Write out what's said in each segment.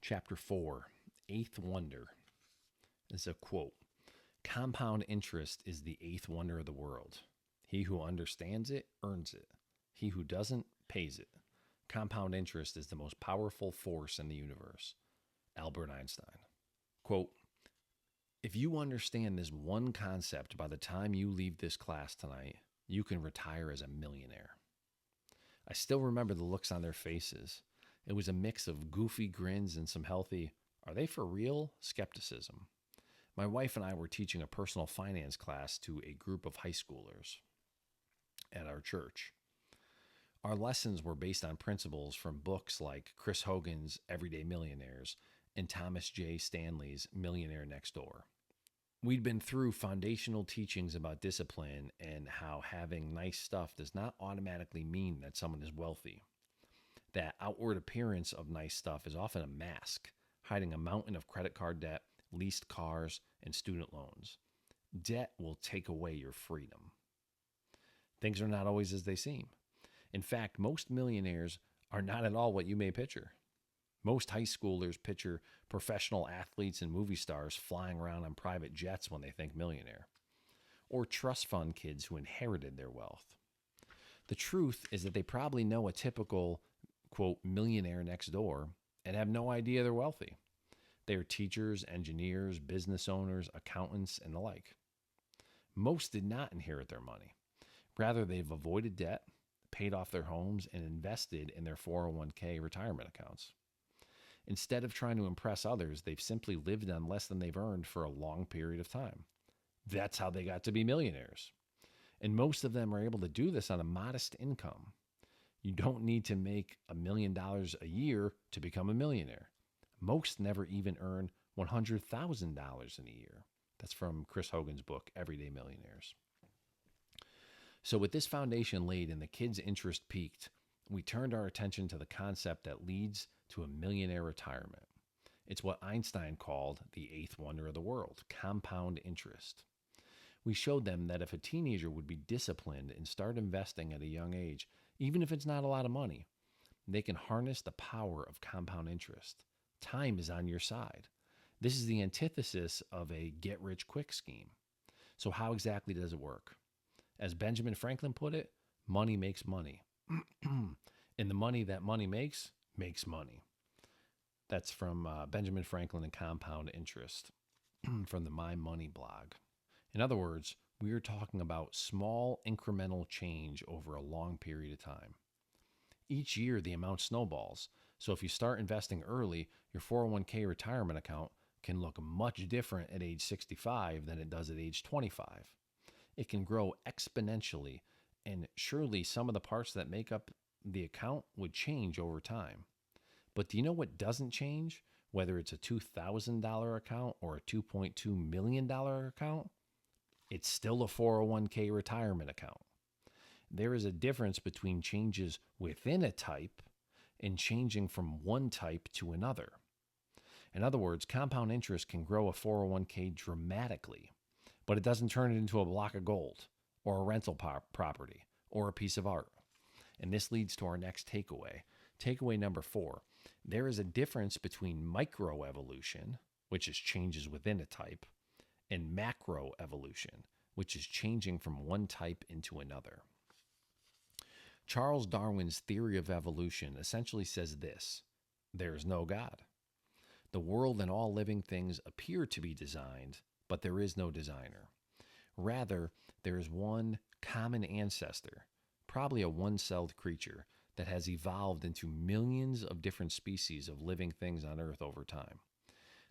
Chapter 4, Eighth Wonder. This is a quote. Compound interest is the eighth wonder of the world. He who understands it earns it. He who doesn't pays it. Compound interest is the most powerful force in the universe. Albert Einstein. Quote, if you understand this one concept by the time you leave this class tonight, you can retire as a millionaire. I still remember the looks on their faces. It was a mix of goofy grins and some healthy, are they for real, skepticism. My wife and I were teaching a personal finance class to a group of high schoolers at our church. Our lessons were based on principles from books like Chris Hogan's Everyday Millionaires and Thomas J. Stanley's Millionaire Next Door. We'd been through foundational teachings about discipline and how having nice stuff does not automatically mean that someone is wealthy. That outward appearance of nice stuff is often a mask, hiding a mountain of credit card debt, leased cars, and student loans. Debt will take away your freedom. Things are not always as they seem. In fact, most millionaires are not at all what you may picture. Most high schoolers picture professional athletes and movie stars flying around on private jets when they think millionaire, or trust fund kids who inherited their wealth. The truth is that they probably know a typical, quote, millionaire next door and have no idea they're wealthy. They are teachers, engineers, business owners, accountants, and the like. Most did not inherit their money. Rather, they've avoided debt, paid off their homes, and invested in their 401k retirement accounts. Instead of trying to impress others, they've simply lived on less than they've earned for a long period of time. That's how they got to be millionaires. And most of them are able to do this on a modest income. You don't need to make $1 million a year to become a millionaire. Most never even earn $100,000 in a year. That's from Chris Hogan's book, Everyday Millionaires. So with this foundation laid and the kids' interest peaked, we turned our attention to the concept that leads to a millionaire retirement. It's what Einstein called the eighth wonder of the world, compound interest. We showed them that if a teenager would be disciplined and start investing at a young age, even if it's not a lot of money, they can harness the power of compound interest. Time is on your side. This is the antithesis of a get-rich-quick scheme. So how exactly does it work? As Benjamin Franklin put it, money makes money. And the money that money makes money. That's from Benjamin Franklin and Compound Interest from the My Money blog. In other words, we are talking about small incremental change over a long period of time. Each year, the amount snowballs. So if you start investing early, your 401k retirement account can look much different at age 65 than it does at age 25. It can grow exponentially, and surely some of the parts that make up the account would change over time. But do you know what doesn't change? Whether it's a $2,000 account or a $2.2 million account, it's still a 401k retirement account. There is a difference between changes within a type and changing from one type to another. In other words, compound interest can grow a 401k dramatically, but it doesn't turn it into a block of gold or a rental property or a piece of art. And this leads to our next takeaway. Takeaway number 4. There is a difference between microevolution, which is changes within a type, and macroevolution, which is changing from one type into another. Charles Darwin's theory of evolution essentially says this: there is no God. The world and all living things appear to be designed, but there is no designer. Rather, there is one common ancestor, probably a one-celled creature, that has evolved into millions of different species of living things on Earth over time.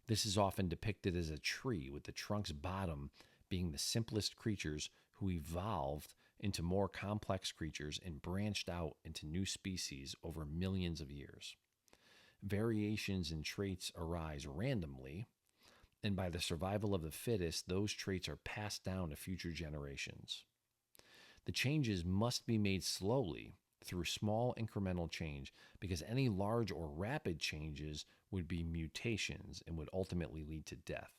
This is often depicted as a tree, with the trunk's bottom being the simplest creatures who evolved into more complex creatures and branched out into new species over millions of years. Variations in traits arise randomly, and by the survival of the fittest, those traits are passed down to future generations. The changes must be made slowly through small incremental change, because any large or rapid changes would be mutations and would ultimately lead to death.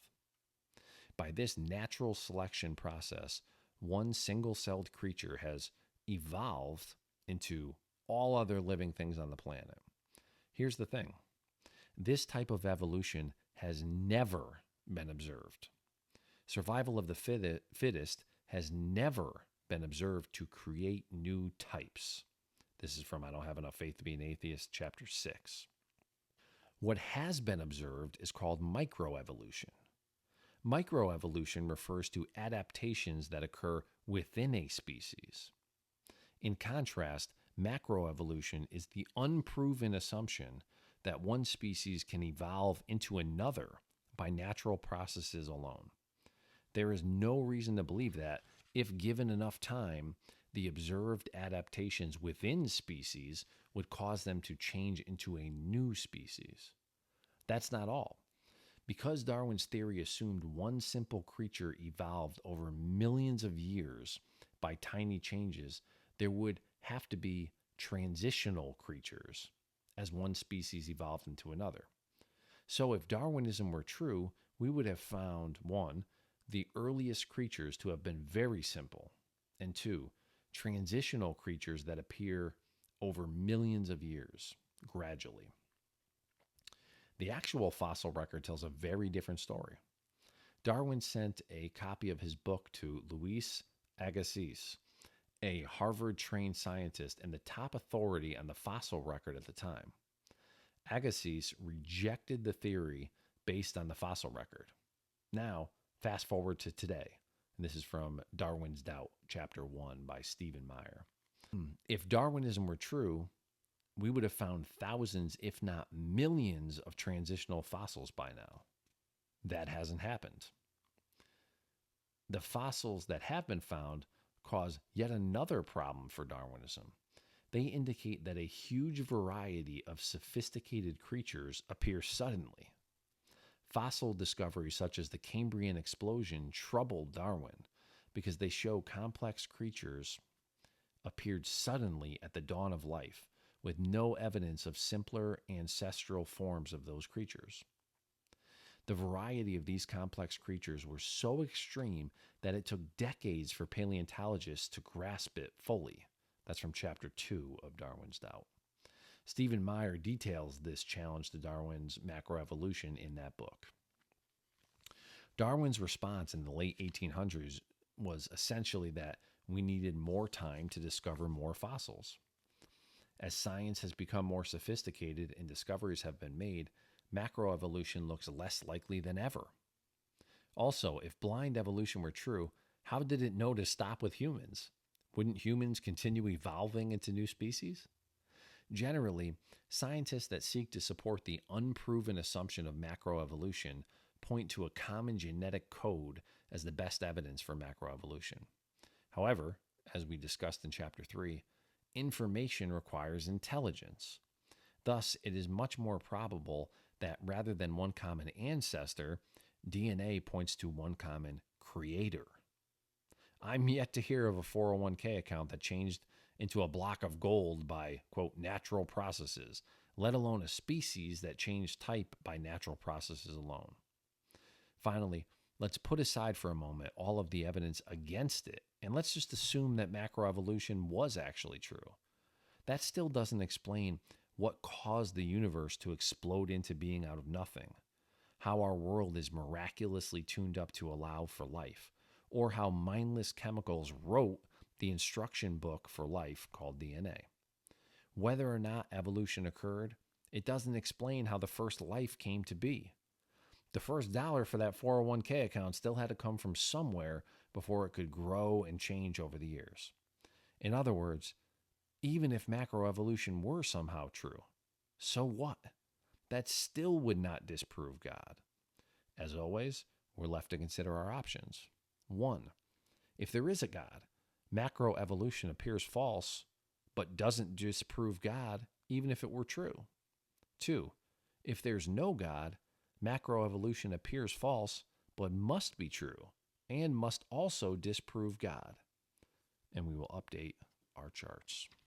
By this natural selection process, one single-celled creature has evolved into all other living things on the planet. Here's the thing. This type of evolution has never been observed. Survival of the fittest has never been observed to create new types. This is from I Don't Have Enough Faith to Be an Atheist, chapter 6. What has been observed is called microevolution. Microevolution refers to adaptations that occur within a species. In contrast, macroevolution is the unproven assumption that one species can evolve into another by natural processes alone. There is no reason to believe that, if given enough time, the observed adaptations within species would cause them to change into a new species. That's not all. Because Darwin's theory assumed one simple creature evolved over millions of years by tiny changes, there would have to be transitional creatures as one species evolved into another. So if Darwinism were true, we would have found, 1, the earliest creatures to have been very simple, and 2, transitional creatures that appear over millions of years, gradually. The actual fossil record tells a very different story. Darwin sent a copy of his book to Louis Agassiz, a Harvard-trained scientist and the top authority on the fossil record at the time. Agassiz rejected the theory based on the fossil record. Now, fast forward to today. And this is from Darwin's Doubt, Chapter 1 by Stephen Meyer. If Darwinism were true, we would have found thousands, if not millions, of transitional fossils by now. That hasn't happened. The fossils that have been found cause yet another problem for Darwinism. They indicate that a huge variety of sophisticated creatures appear suddenly. Fossil discoveries such as the Cambrian explosion troubled Darwin because they show complex creatures appeared suddenly at the dawn of life, with no evidence of simpler ancestral forms of those creatures. The variety of these complex creatures were so extreme that it took decades for paleontologists to grasp it fully. That's from Chapter 2 of Darwin's Doubt. Stephen Meyer details this challenge to Darwin's macroevolution in that book. Darwin's response in the late 1800s was essentially that we needed more time to discover more fossils. As science has become more sophisticated and discoveries have been made, macroevolution looks less likely than ever. Also, if blind evolution were true, how did it know to stop with humans? Wouldn't humans continue evolving into new species? Generally, scientists that seek to support the unproven assumption of macroevolution point to a common genetic code as the best evidence for macroevolution. However, as we discussed in Chapter 3, information requires intelligence. Thus, it is much more probable that rather than one common ancestor, DNA points to one common creator. I'm yet to hear of a 401k account that changed into a block of gold by, quote, natural processes, let alone a species that changed type by natural processes alone. Finally, let's put aside for a moment all of the evidence against it, and let's just assume that macroevolution was actually true. That still doesn't explain what caused the universe to explode into being out of nothing, how our world is miraculously tuned up to allow for life, or how mindless chemicals wrote the instruction book for life called DNA. Whether or not evolution occurred, it doesn't explain how the first life came to be. The first dollar for that 401k account still had to come from somewhere before it could grow and change over the years. In other words, even if macroevolution were somehow true, so what? That still would not disprove God. As always, we're left to consider our options. 1. If there is a God, macroevolution appears false, but doesn't disprove God, even if it were true. 2. If there's no God, macroevolution appears false, but must be true, and must also disprove God. And we will update our charts.